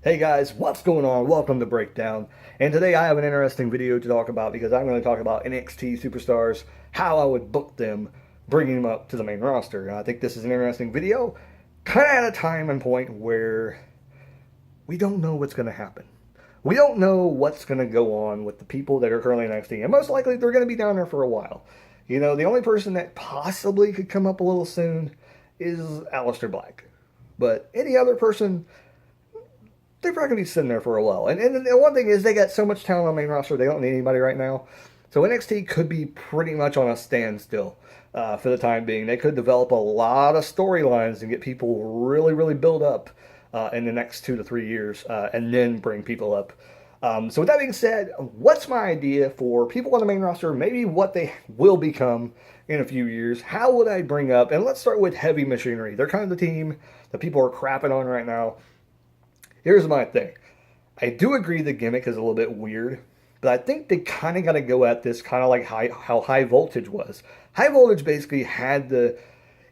Hey guys, what's going on? Welcome to Breakdown. And today I have an interesting video to talk about because I'm going to talk about NXT superstars, how I would book them, bringing them up to the main roster. And I think this is an interesting video, kind of at a time and point where we don't know what's going to happen. We don't know what's going to go on with the people that are currently in NXT, and most likely they're going to be down there for a while. You know, the only person that possibly could come up a little soon is Aleister Black. But any other person, they're probably going to be sitting there for a while. And the one thing is they got so much talent on the main roster, they don't need anybody right now. So NXT could be pretty much on a standstill for the time being. They could develop a lot of storylines and get people really build up in the next 2 to 3 years and then bring people up. So with that being said, what's my idea for people on the main roster, maybe what they will become in a few years? How would I bring up? And let's start with Heavy Machinery. They're kind of the team that people are crapping on right now. Here's my thing. I do agree the gimmick is a little bit weird, but I think they kind of got to go at this kind of like how High Voltage was. High Voltage basically had the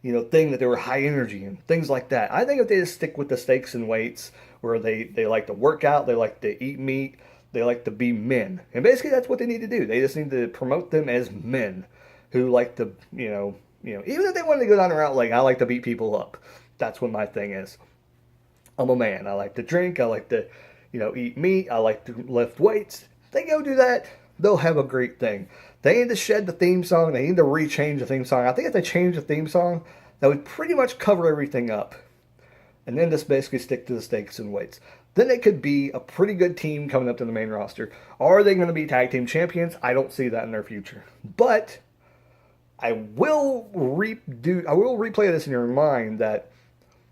thing that they were high energy and things like that. I think if they just stick with the stakes and weights, where they like to work out, they like to eat meat, they like to be men. And basically that's what they need to do. They just need to promote them as men who like to, even if they wanted to go down the route like I like to beat people up. That's what my thing is. I'm a man. I like to drink. I like to, eat meat. I like to lift weights. They go do that, they'll have a great thing. They need to shed the theme song. They need to rechange the theme song. I think if they change the theme song, that would pretty much cover everything up. And then just basically stick to the stakes and weights. Then they could be a pretty good team coming up to the main roster. Are they going to be tag team champions? I don't see that in their future. But I will replay this in your mind that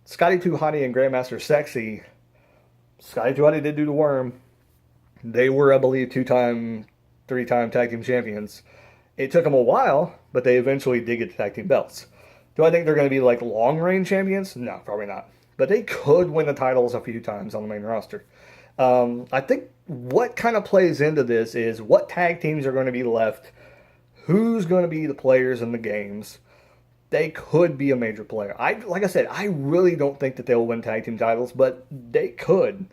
Scotty 2 Hotty and Grandmaster Sexy, Scotty 2 Hotty did do the worm. They were, I believe, 2-time, 3-time tag team champions. It took them a while, but they eventually did get the tag team belts. Do I think they're going to be like long range champions? No, probably not. But they could win the titles a few times on the main roster. I think what kind of plays into this is what tag teams are going to be left, who's going to be the players in the games. They could be a major player. Like I said, I really don't think that they'll win tag team titles, but they could.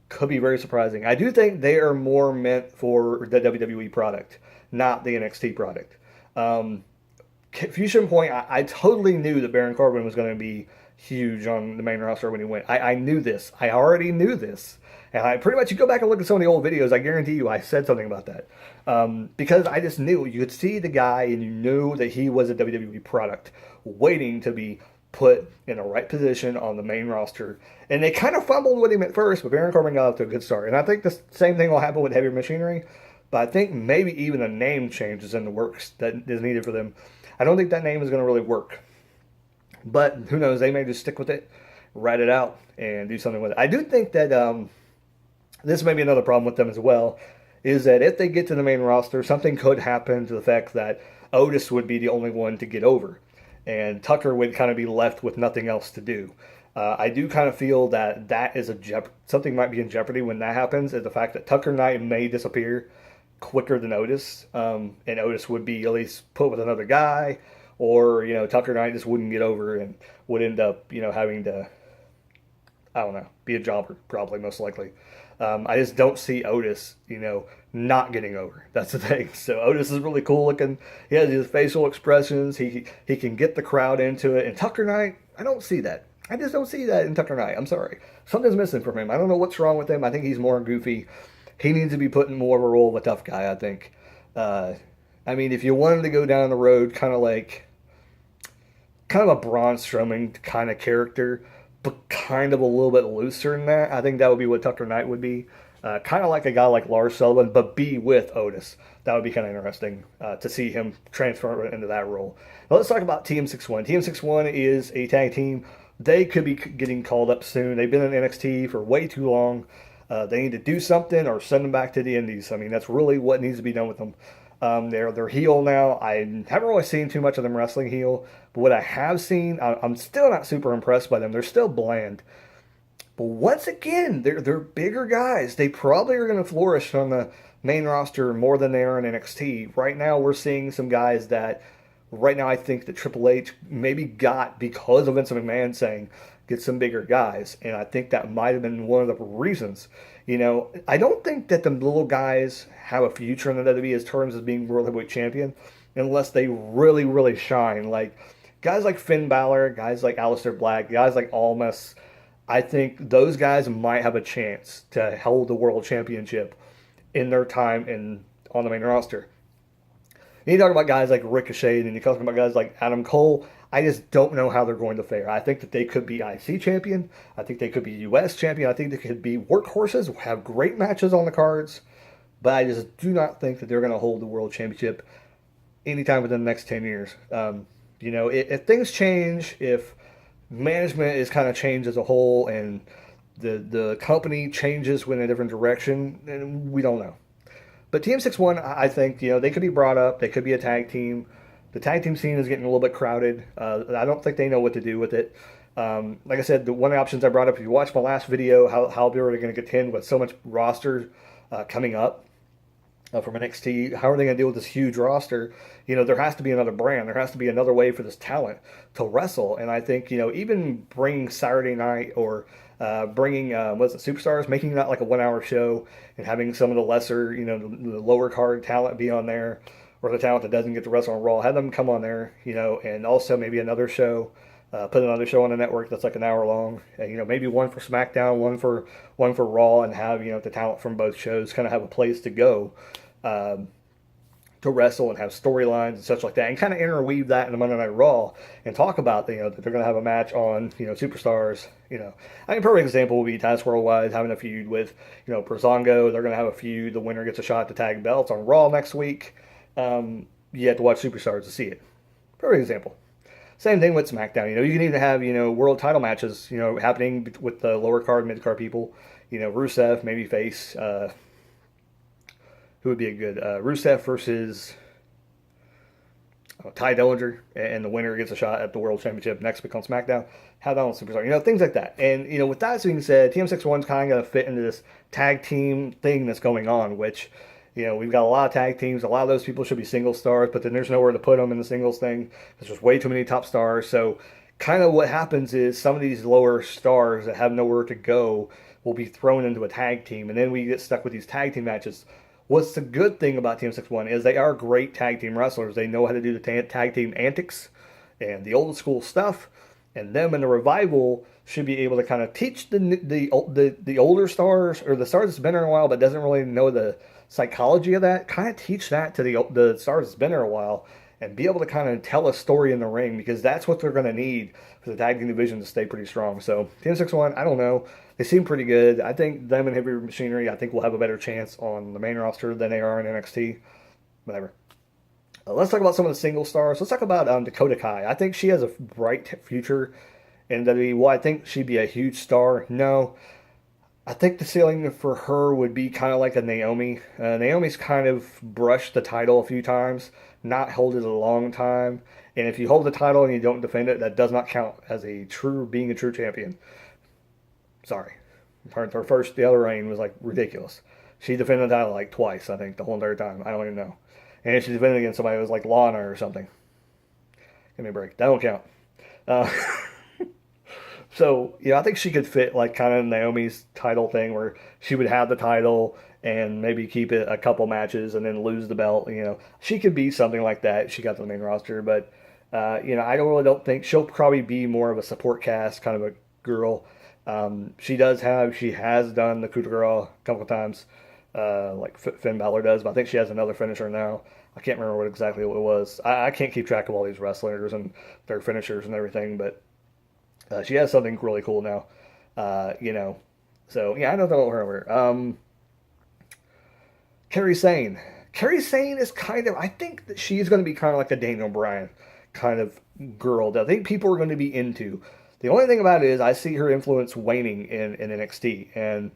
Could be very surprising. I do think they are more meant for the WWE product, not the NXT product. Fusion Point, I totally knew that Baron Corbin was going to be huge on the main roster when he went. I knew this. I already knew this. And I pretty much, you go back and look at some of the old videos, I guarantee you I said something about that. Because I just knew. You could see the guy and you knew that he was a WWE product waiting to be put in the right position on the main roster. And they kind of fumbled with him at first, but Baron Corbin got off to a good start. And I think the same thing will happen with Heavy Machinery. But I think maybe even a name change is in the works that is needed for them. I don't think that name is going to really work. But who knows? They may just stick with it, write it out, and do something with it. I do think that this may be another problem with them as well, is that if they get to the main roster, something could happen to the fact that Otis would be the only one to get over. And Tucker would kind of be left with nothing else to do. I do kind of feel that that is something might be in jeopardy when that happens, is the fact that Tucker Knight may disappear quicker than Otis, and Otis would be at least put with another guy, or Tucker Knight just wouldn't get over and would end up having to, I don't know, be a jobber probably most likely. I just don't see Otis not getting over. That's the thing. So Otis is really cool looking. He has his facial expressions. He can get the crowd into it. And Tucker Knight, I don't see that. I just don't see that in Tucker Knight. I'm sorry. Something's missing from him. I don't know what's wrong with him. I think he's more goofy. He needs to be put in more of a role of a tough guy, I think. I mean, if you wanted to go down the road kind of a Braun Strowman kind of character, but kind of a little bit looser than that, I think that would be what Tucker Knight would be. Kind of like a guy like Lars Sullivan, but be with Otis. That would be kind of interesting to see him transfer into that role. Now let's talk about TM61. TM61 is a tag team. They could be getting called up soon. They've been in NXT for way too long. They need to do something or send them back to the Indies. I mean, that's really what needs to be done with them. They're heel now. I haven't really seen too much of them wrestling heel, but what I have seen, I'm still not super impressed by them. They're still bland. But once again, they're bigger guys. They probably are going to flourish on the main roster more than they are in NXT. Right now, we're seeing some guys that, right now I think that Triple H maybe got because of Vince McMahon saying, get some bigger guys. And I think that might have been one of the reasons. I don't think that the little guys have a future in the WWE as terms of being World Heavyweight Champion unless they really, really shine. Like guys like Finn Balor, guys like Aleister Black, guys like Almas. I think those guys might have a chance to hold the World Championship in their time on the main roster. And you talk about guys like Ricochet, and you talk about guys like Adam Cole. I just don't know how they're going to fare. I think that they could be IC champion. I think they could be US champion. I think they could be workhorses, have great matches on the cards. But I just do not think that they're going to hold the World Championship anytime within the next 10 years. If things change, if management is kind of changed as a whole and the company changes in a different direction, and we don't know. But TM61, I think, they could be brought up. They could be a tag team. The tag team scene is getting a little bit crowded. I don't think they know what to do with it. Like I said, one of the options I brought up, if you watched my last video, how they're going to contend with so much roster coming up from NXT. How are they going to deal with this huge roster? There has to be another brand. There has to be another way for this talent to wrestle. And I think, even bringing Saturday night or bringing, Superstars, making that like a 1 hour show and having some of the lesser, the lower card talent be on there, or the talent that doesn't get to wrestle on Raw, have them come on there, and also maybe another show, put another show on the network that's like an hour long, and, maybe one for SmackDown, one for Raw, and have, the talent from both shows kind of have a place to go to wrestle and have storylines and such like that, and kind of interweave that in the Monday Night Raw and talk about, that they're going to have a match on, Superstars. A perfect example would be Titus Worldwide having a feud with, Breezango. They're going to have a feud. The winner gets a shot at the tag belts on Raw next week. You have to watch Superstars to see it. Perfect example. Same thing with SmackDown. You can even have, world title matches, happening with the lower card, mid card people. Rusev, maybe face, who would be a good, Rusev versus Ty Dillinger, and the winner gets a shot at the World Championship next week on SmackDown. Have that on Superstar. Things like that. And, with that being said, TM61's kind of going to fit into this tag team thing that's going on, which, we've got a lot of tag teams. A lot of those people should be single stars, but then there's nowhere to put them in the singles thing. There's just way too many top stars. So kind of what happens is some of these lower stars that have nowhere to go will be thrown into a tag team, and then we get stuck with these tag team matches. What's the good thing about TM61 is they are great tag team wrestlers. They know how to do the tag team antics and the old school stuff, and them in the Revival should be able to kind of teach the older stars, or the stars that's been there a while but doesn't really know the psychology of that, kind of teach that to the stars that's been there a while, and be able to kind of tell a story in the ring, because that's what they're going to need for the tag team division to stay pretty strong. So TM61, I don't know. They seem pretty good. I think them and Heavy Machinery, I think, will have a better chance on the main roster than they are in NXT. Whatever. Let's talk about some of the single stars. Let's talk about Dakota Kai. I think she has a bright future in WWE. Will I think she'd be a huge star? No. I think the ceiling for her would be kind of like a Naomi. Naomi's kind of brushed the title a few times, not held it a long time. And if you hold the title and you don't defend it, that does not count as being a true champion. Sorry. Her first, the other reign was like ridiculous. She defended the title like twice, I think, the whole entire time. I don't even know. And if she defended against somebody who was like Lana or something. Give me a break. That don't count. So, I think she could fit like kind of Naomi's title thing, where she would have the title and maybe keep it a couple matches and then lose the belt. She could be something like that. She got to the main roster, but I don't think she'll probably be more of a support cast kind of a girl. She has done the coup de grace a couple of times, like Finn Balor does, but I think she has another finisher now. I can't remember exactly what it was. I can't keep track of all these wrestlers and their finishers and everything, but she has something really cool now, So, I don't know her. Kairi Sane. Kairi Sane is kind of, I think that she's going to be kind of like a Daniel Bryan kind of girl that I think people are going to be into. The only thing about it is I see her influence waning in NXT, and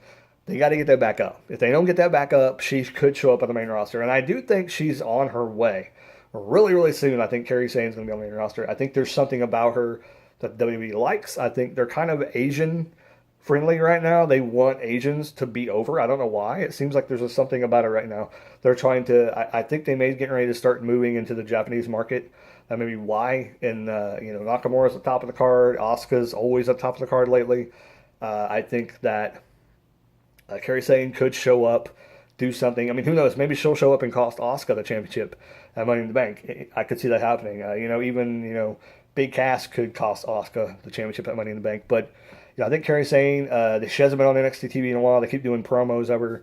they got to get that back up. If they don't get that back up, she could show up on the main roster, and I do think she's on her way. Really, really soon, I think Kairi Sane is going to be on the main roster. I think there's something about her that WWE likes. I think they're kind of Asian friendly right now. They want Asians to be over. I don't know why. It seems like there's just something about it right now. They're trying to, I think they may be getting ready to start moving into the Japanese market. That may be why. And Nakamura's at the top of the card. Asuka's always at the top of the card lately. I think that Kairi Sane could show up, do something. I mean, who knows? Maybe she'll show up and cost Asuka the championship at Money in the Bank. I could see that happening. Even Big Cass could cost Asuka the championship at Money in the Bank. But I think Kairi Sane, she hasn't been on NXT TV in a while. They keep doing promos of her.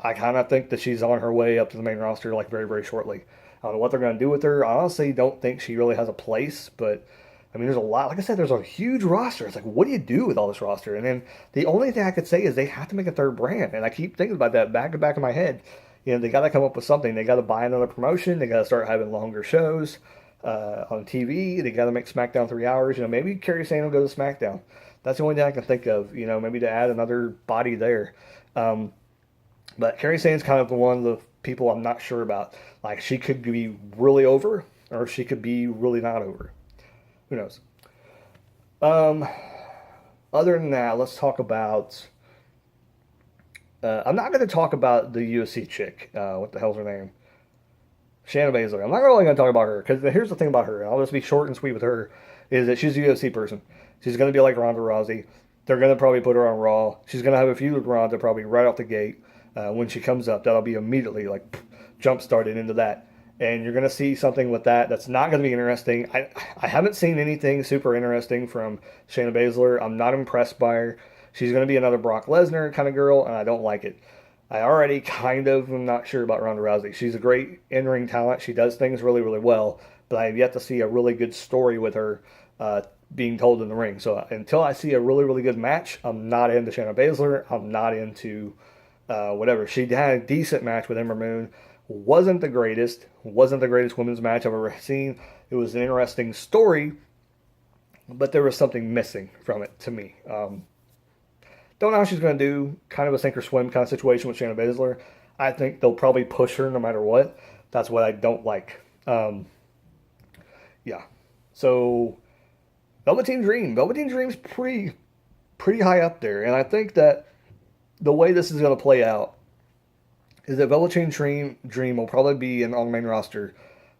I kind of think that she's on her way up to the main roster like very, very shortly. I don't know what they're going to do with her. I honestly don't think she really has a place, but I mean, there's a lot. Like I said, there's a huge roster. It's like, what do you do with all this roster? And then the only thing I could say is they have to make a third brand. And I keep thinking about that back to back in my head. They got to come up with something. They got to buy another promotion. They got to start having longer shows on TV. They got to make SmackDown 3 hours. Maybe Kairi Sane will go to SmackDown. That's the only thing I can think of. Maybe to add another body there. But Kairi Sane's kind of one of the people I'm not sure about. Like, she could be really over, or she could be really not over. Who knows? Other than that, let's talk about... I'm not going to talk about the UFC chick. What the hell's her name? Shayna Baszler. I'm not really going to talk about her, because here's the thing about her, and I'll just be short and sweet with her, is that she's a UFC person. She's going to be like Ronda Rousey. They're going to probably put her on Raw. She's going to have a feud with Ronda probably right off the gate. When she comes up, that'll be immediately jump started into that. And you're going to see something with that that's not going to be interesting. I haven't seen anything super interesting from Shayna Baszler. I'm not impressed by her. She's going to be another Brock Lesnar kind of girl, and I don't like it. I already kind of am not sure about Ronda Rousey. She's a great in-ring talent. She does things really, really well, but I have yet to see a really good story with her being told in the ring. So until I see a really, really good match, I'm not into Shayna Baszler. I'm not into whatever. She had a decent match with Ember Moon. Wasn't the greatest women's match I've ever seen. It was an interesting story, but there was something missing from it to me. Don't know how she's going to do. Kind of a sink or swim kind of situation with Shayna Baszler. I think they'll probably push her no matter what. That's what I don't like. Yeah. So, Velveteen Dream. Velveteen Dream's pretty high up there, and I think that the way this is going to play out is that Velveteen Dream will probably be on the main roster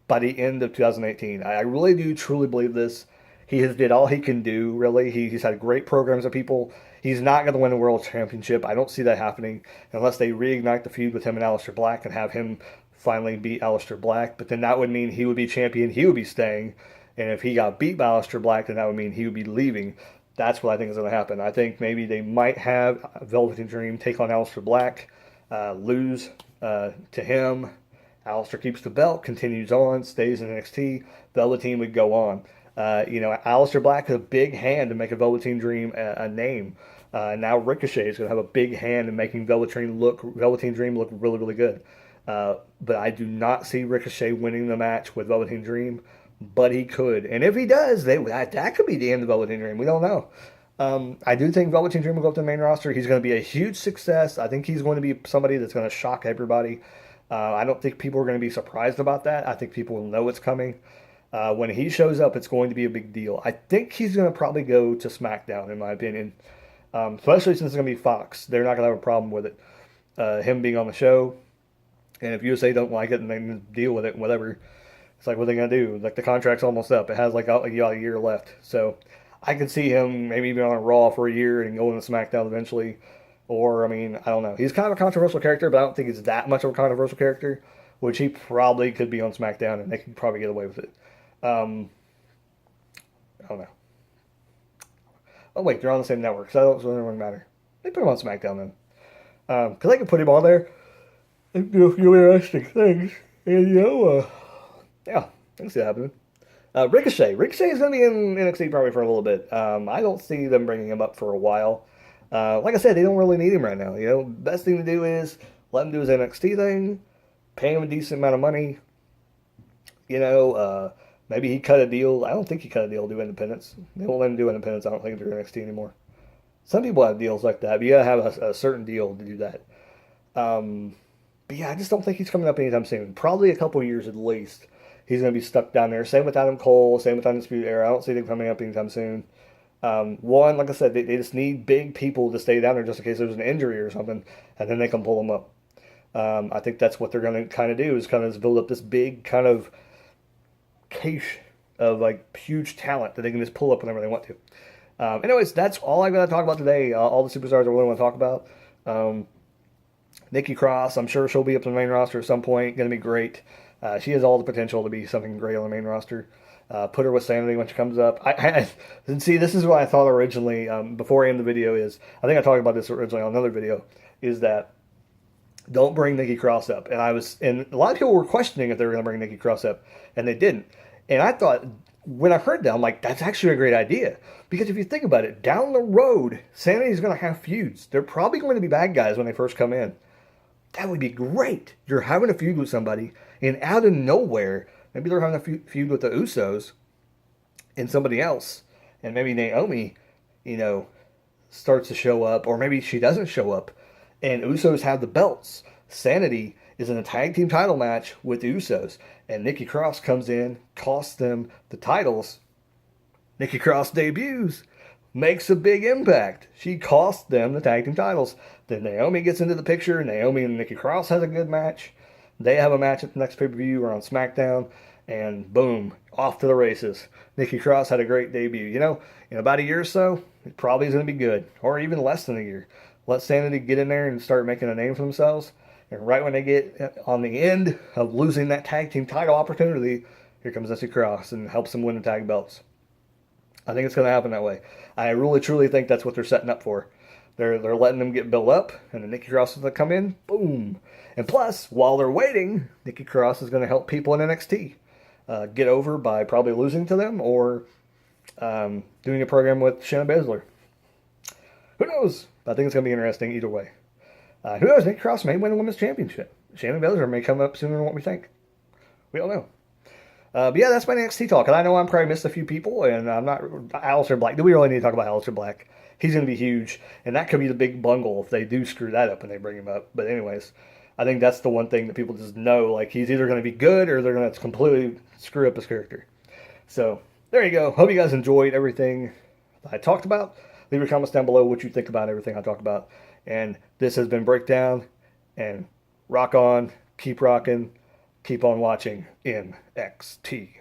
by the end of 2018. I really do truly believe this. He has did all he can do, really. He's had great programs of people. He's not going to win the World Championship. I don't see that happening unless they reignite the feud with him and Aleister Black and have him finally beat Aleister Black. But then that would mean he would be champion. He would be staying. And if he got beat by Aleister Black, then that would mean he would be leaving. That's what I think is going to happen. I think maybe they might have Velveteen Dream take on Aleister Black, lose to him. Aleister keeps the belt, continues on, stays in NXT. Velveteen would go on. Aleister Black has a big hand to make a Velveteen Dream a name. Now Ricochet is going to have a big hand in making Velveteen Dream look really, really good. But I do not see Ricochet winning the match with Velveteen Dream. But he could. And if he does, that could be the end of Velveteen Dream. We don't know. I do think Velveteen Dream will go up to the main roster. He's going to be a huge success. I think he's going to be somebody that's going to shock everybody. I don't think people are going to be surprised about that. I think people will know it's coming. When he shows up, it's going to be a big deal. I think he's going to probably go to SmackDown, in my opinion. Especially since it's going to be Fox. They're not going to have a problem with it. Him being on the show. And if USA don't like it, and they can deal with it, whatever. It's like, what are they going to do? Like, the contract's almost up. It has, a year left. So, I could see him maybe even on a Raw for a year and going to SmackDown eventually. Or, I don't know. He's kind of a controversial character, but I don't think he's that much of a controversial character. Which he probably could be on SmackDown, and they could probably get away with it. I don't know. Oh, wait, they're on the same network, so it doesn't really matter. They put him on SmackDown then. Because they can put him on there and do a few interesting things. And, yeah, I can see that happening. Ricochet. Ricochet is going to be in NXT probably for a little bit. I don't see them bringing him up for a while. Like I said, they don't really need him right now. Best thing to do is let him do his NXT thing, pay him a decent amount of money. Maybe he cut a deal. I don't think he cut a deal to do independence. They won't let him do independence, I don't think, through NXT anymore. Some people have deals like that, but you got to have a certain deal to do that. But yeah, I just don't think he's coming up anytime soon. Probably a couple years at least. He's going to be stuck down there. Same with Adam Cole, same with Undisputed Era. I don't see them coming up anytime soon. One, like I said, they just need big people to stay down there just in case there's an injury or something, and then they can pull them up. I think that's what they're going to kind of do, is kind of build up this big kind of cache of like huge talent that they can just pull up whenever they want to. Anyways, that's all I'm going to talk about today. All the superstars I really want to talk about. Nikki Cross, I'm sure she'll be up to the main roster at some point. Going to be great. She has all the potential to be something great on the main roster. Put her with Sanity when she comes up. See, this is what I thought originally, before I end the video, is, I think I talked about this originally on another video, is that don't bring Nikki Cross up. And a lot of people were questioning if they were going to bring Nikki Cross up, and they didn't. And I thought, when I heard that, I'm like, that's actually a great idea. Because if you think about it, down the road, Sanity's going to have feuds. They're probably going to be bad guys when they first come in. That would be great. You're having a feud with somebody, and out of nowhere, maybe they're having a feud with the Usos and somebody else, and maybe Naomi, starts to show up, or maybe she doesn't show up, and Usos have the belts. Sanity is in a tag team title match with the Usos, and Nikki Cross comes in, costs them the titles. Nikki Cross debuts, makes a big impact. She cost them the tag team titles. Then Naomi gets into the picture. Naomi and Nikki Cross has a good match. They have a match at the next pay-per-view or on SmackDown, and boom, off to the races. Nikki Cross had a great debut. In about a year or so, it probably is going to be good, or even less than a year. Let Sanity get in there and start making a name for themselves. And right when they get on the end of losing that tag team title opportunity, here comes Nikki Cross and helps them win the tag belts. I think it's going to happen that way. I really, truly think that's what they're setting up for. They're letting them get built up, and then Nikki Cross is going to come in, boom. And plus, while they're waiting, Nikki Cross is going to help people in NXT get over by probably losing to them or doing a program with Shayna Baszler. Who knows? I think it's going to be interesting either way. Who knows? Nikki Cross may win the Women's Championship. Shayna Baszler may come up sooner than what we think. We don't know. But yeah, that's my NXT talk. And I know I'm probably missed a few people, and I'm not... Aleister Black. Do we really need to talk about Aleister Black? He's going to be huge, and that could be the big bungle if they do screw that up and they bring him up. But anyways, I think that's the one thing that people just know. Like, he's either going to be good or they're going to completely screw up his character. So, there you go. Hope you guys enjoyed everything I talked about. Leave your comments down below what you think about everything I talked about. And this has been Breakdown, and rock on, keep rocking, keep on watching NXT.